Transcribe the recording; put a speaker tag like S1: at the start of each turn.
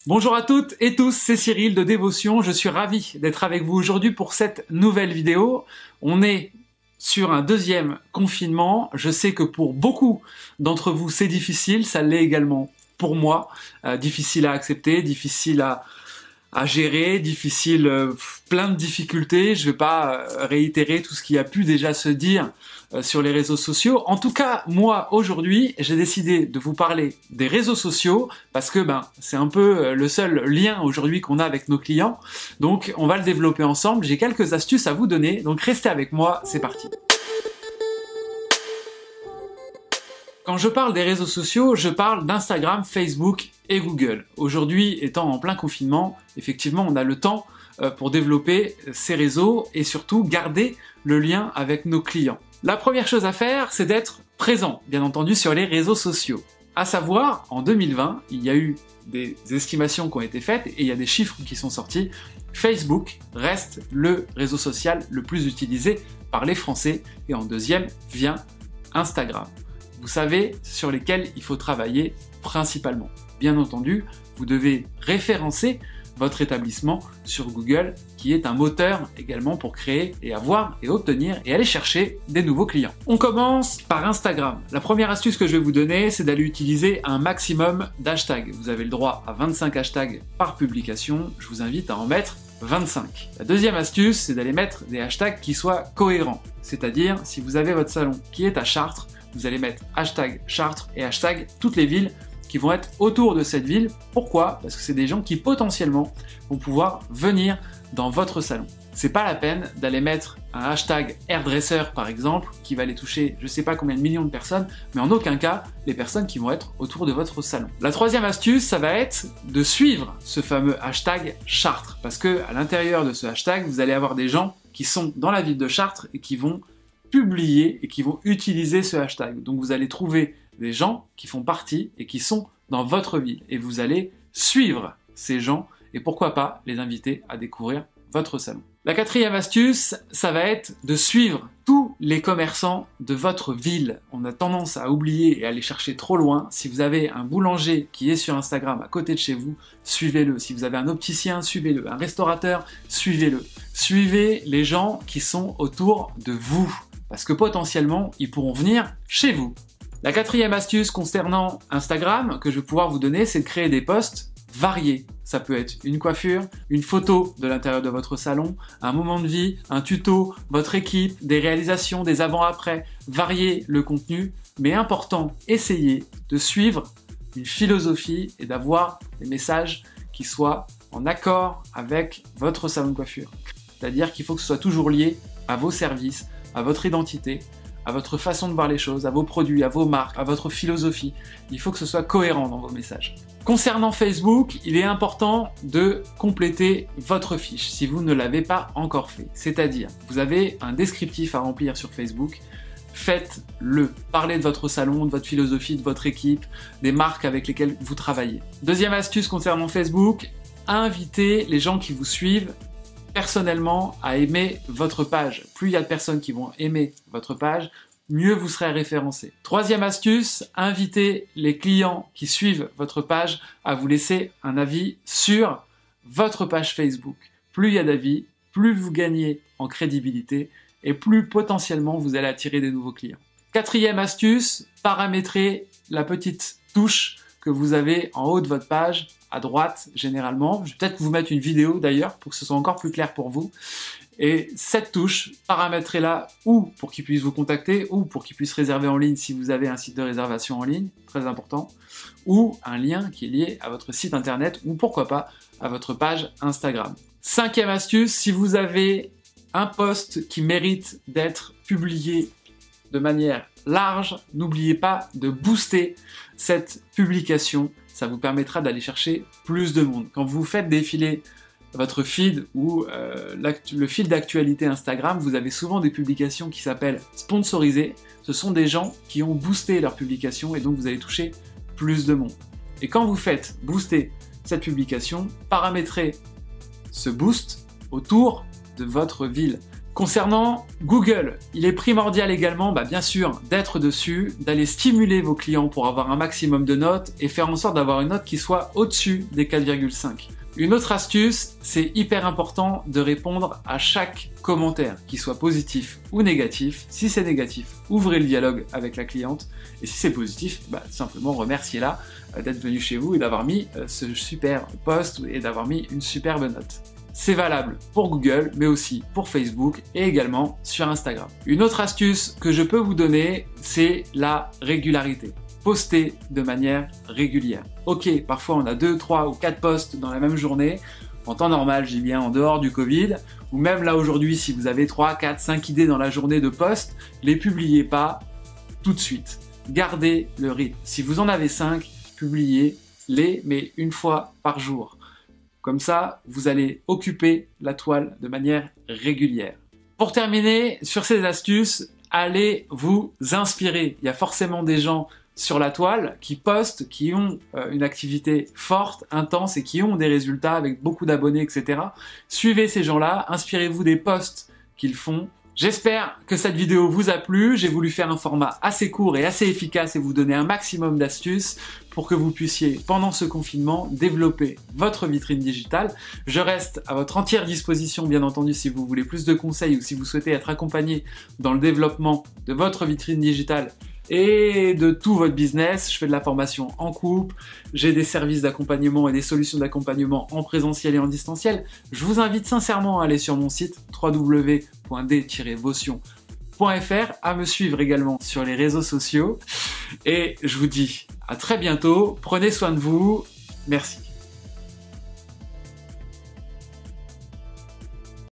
S1: Bonjour à toutes et tous, c'est Cyril de Dévotion. Je suis ravi d'être avec vous aujourd'hui pour cette nouvelle vidéo. On est sur un deuxième confinement. Je sais que pour beaucoup d'entre vous, c'est difficile. Ça l'est également pour moi. Difficile à accepter, difficile à gérer, difficile, plein de difficultés. Je ne vais pas réitérer tout ce qui a pu déjà se dire sur les réseaux sociaux. En tout cas, moi, aujourd'hui, j'ai décidé de vous parler des réseaux sociaux parce que c'est un peu le seul lien aujourd'hui qu'on a avec nos clients. Donc, on va le développer ensemble. J'ai quelques astuces à vous donner. Donc, restez avec moi. C'est parti. Quand je parle des réseaux sociaux, je parle d'Instagram, Facebook et Google. Aujourd'hui, étant en plein confinement, effectivement, on a le temps pour développer ces réseaux et surtout garder le lien avec nos clients. La première chose à faire, c'est d'être présent, bien entendu, sur les réseaux sociaux. À savoir, en 2020, il y a eu des estimations qui ont été faites et il y a des chiffres qui sont sortis. Facebook reste le réseau social le plus utilisé par les Français et en deuxième vient Instagram. Vous savez sur lesquels il faut travailler principalement. Bien entendu, vous devez référencer votre établissement sur Google, qui est un moteur également pour créer et avoir et obtenir et aller chercher des nouveaux clients. On commence par Instagram. La première astuce que je vais vous donner, c'est d'aller utiliser un maximum d'hashtags. Vous avez le droit à 25 hashtags par publication. Je vous invite à en mettre 25. La deuxième astuce, c'est d'aller mettre des hashtags qui soient cohérents. C'est-à-dire, si vous avez votre salon qui est à Chartres, vous allez mettre hashtag Chartres et hashtag toutes les villes qui vont être autour de cette ville. Pourquoi? Parce que c'est des gens qui potentiellement vont pouvoir venir dans votre salon. C'est pas la peine d'aller mettre un hashtag hairdresser par exemple, qui va aller toucher je sais pas combien de millions de personnes, mais en aucun cas les personnes qui vont être autour de votre salon. La troisième astuce, ça va être de suivre ce fameux hashtag Chartres, parce que à l'intérieur de ce hashtag, vous allez avoir des gens qui sont dans la ville de Chartres et qui vont publier et qui vont utiliser ce hashtag. Donc vous allez trouver des gens qui font partie et qui sont dans votre ville et vous allez suivre ces gens et pourquoi pas les inviter à découvrir votre salon. La quatrième astuce, ça va être de suivre tous les commerçants de votre ville. On a tendance à oublier et à aller chercher trop loin. Si vous avez un boulanger qui est sur Instagram à côté de chez vous, suivez-le. Si vous avez un opticien, suivez-le. Un restaurateur, suivez-le. Suivez les gens qui sont autour de vous parce que potentiellement, ils pourront venir chez vous. La quatrième astuce concernant Instagram que je vais pouvoir vous donner, c'est de créer des posts variés. Ça peut être une coiffure, une photo de l'intérieur de votre salon, un moment de vie, un tuto, votre équipe, des réalisations, des avant-après. Variez le contenu, mais important, essayez de suivre une philosophie et d'avoir des messages qui soient en accord avec votre salon de coiffure. C'est-à-dire qu'il faut que ce soit toujours lié à vos services, à votre identité, à votre façon de voir les choses, à vos produits, à vos marques, à votre philosophie. Il faut que ce soit cohérent dans vos messages. Concernant Facebook, il est important de compléter votre fiche si vous ne l'avez pas encore fait. C'est-à-dire, vous avez un descriptif à remplir sur Facebook, faites-le. Parlez de votre salon, de votre philosophie, de votre équipe, des marques avec lesquelles vous travaillez. Deuxième astuce concernant Facebook, invitez les gens qui vous suivent personnellement à aimer votre page. Plus il y a de personnes qui vont aimer votre page, mieux vous serez référencé. Troisième astuce, invitez les clients qui suivent votre page à vous laisser un avis sur votre page Facebook. Plus il y a d'avis, plus vous gagnez en crédibilité et plus potentiellement vous allez attirer des nouveaux clients. Quatrième astuce, paramétrez la petite touche que vous avez en haut de votre page, à droite généralement. Je vais peut-être vous mettre une vidéo d'ailleurs pour que ce soit encore plus clair pour vous. Et cette touche, paramétrez-la ou pour qu'ils puissent vous contacter ou pour qu'ils puissent réserver en ligne si vous avez un site de réservation en ligne, très important, ou un lien qui est lié à votre site internet ou pourquoi pas à votre page Instagram. Cinquième astuce, si vous avez un post qui mérite d'être publié de manière large, n'oubliez pas de booster cette publication. Ça vous permettra d'aller chercher plus de monde. Quand vous faites défiler votre feed ou le fil d'actualité Instagram, vous avez souvent des publications qui s'appellent sponsorisées. Ce sont des gens qui ont boosté leur publication et donc vous allez toucher plus de monde. Et quand vous faites booster cette publication, paramétrez ce boost autour de votre ville. Concernant Google, il est primordial également, bien sûr, d'être dessus, d'aller stimuler vos clients pour avoir un maximum de notes et faire en sorte d'avoir une note qui soit au-dessus des 4,5. Une autre astuce, c'est hyper important de répondre à chaque commentaire, qu'il soit positif ou négatif. Si c'est négatif, ouvrez le dialogue avec la cliente. Et si c'est positif, simplement remerciez-la d'être venue chez vous et d'avoir mis ce super post et d'avoir mis une superbe note. C'est valable pour Google, mais aussi pour Facebook et également sur Instagram. Une autre astuce que je peux vous donner, c'est la régularité. Poster de manière régulière. Ok, parfois on a 2, 3 ou 4 posts dans la même journée. En temps normal, j'ai bien en dehors du Covid, ou même là aujourd'hui, si vous avez 3, 4, 5 idées dans la journée de posts, les publiez pas tout de suite. Gardez le rythme. Si vous en avez 5, publiez-les, mais une fois par jour. Comme ça, vous allez occuper la toile de manière régulière. Pour terminer, sur ces astuces, allez vous inspirer. Il y a forcément des gens sur la toile qui postent, qui ont une activité forte, intense et qui ont des résultats avec beaucoup d'abonnés, etc. Suivez ces gens-là, inspirez-vous des posts qu'ils font. J'espère que cette vidéo vous a plu. J'ai voulu faire un format assez court et assez efficace et vous donner un maximum d'astuces pour que vous puissiez, pendant ce confinement, développer votre vitrine digitale. Je reste à votre entière disposition, bien entendu, si vous voulez plus de conseils ou si vous souhaitez être accompagné dans le développement de votre vitrine digitale et de tout votre business. Je fais de la formation en couple, j'ai des services d'accompagnement et des solutions d'accompagnement en présentiel et en distanciel. Je vous invite sincèrement à aller sur mon site www.d-votion.fr, à me suivre également sur les réseaux sociaux et je vous dis à très bientôt. Prenez soin de vous. Merci.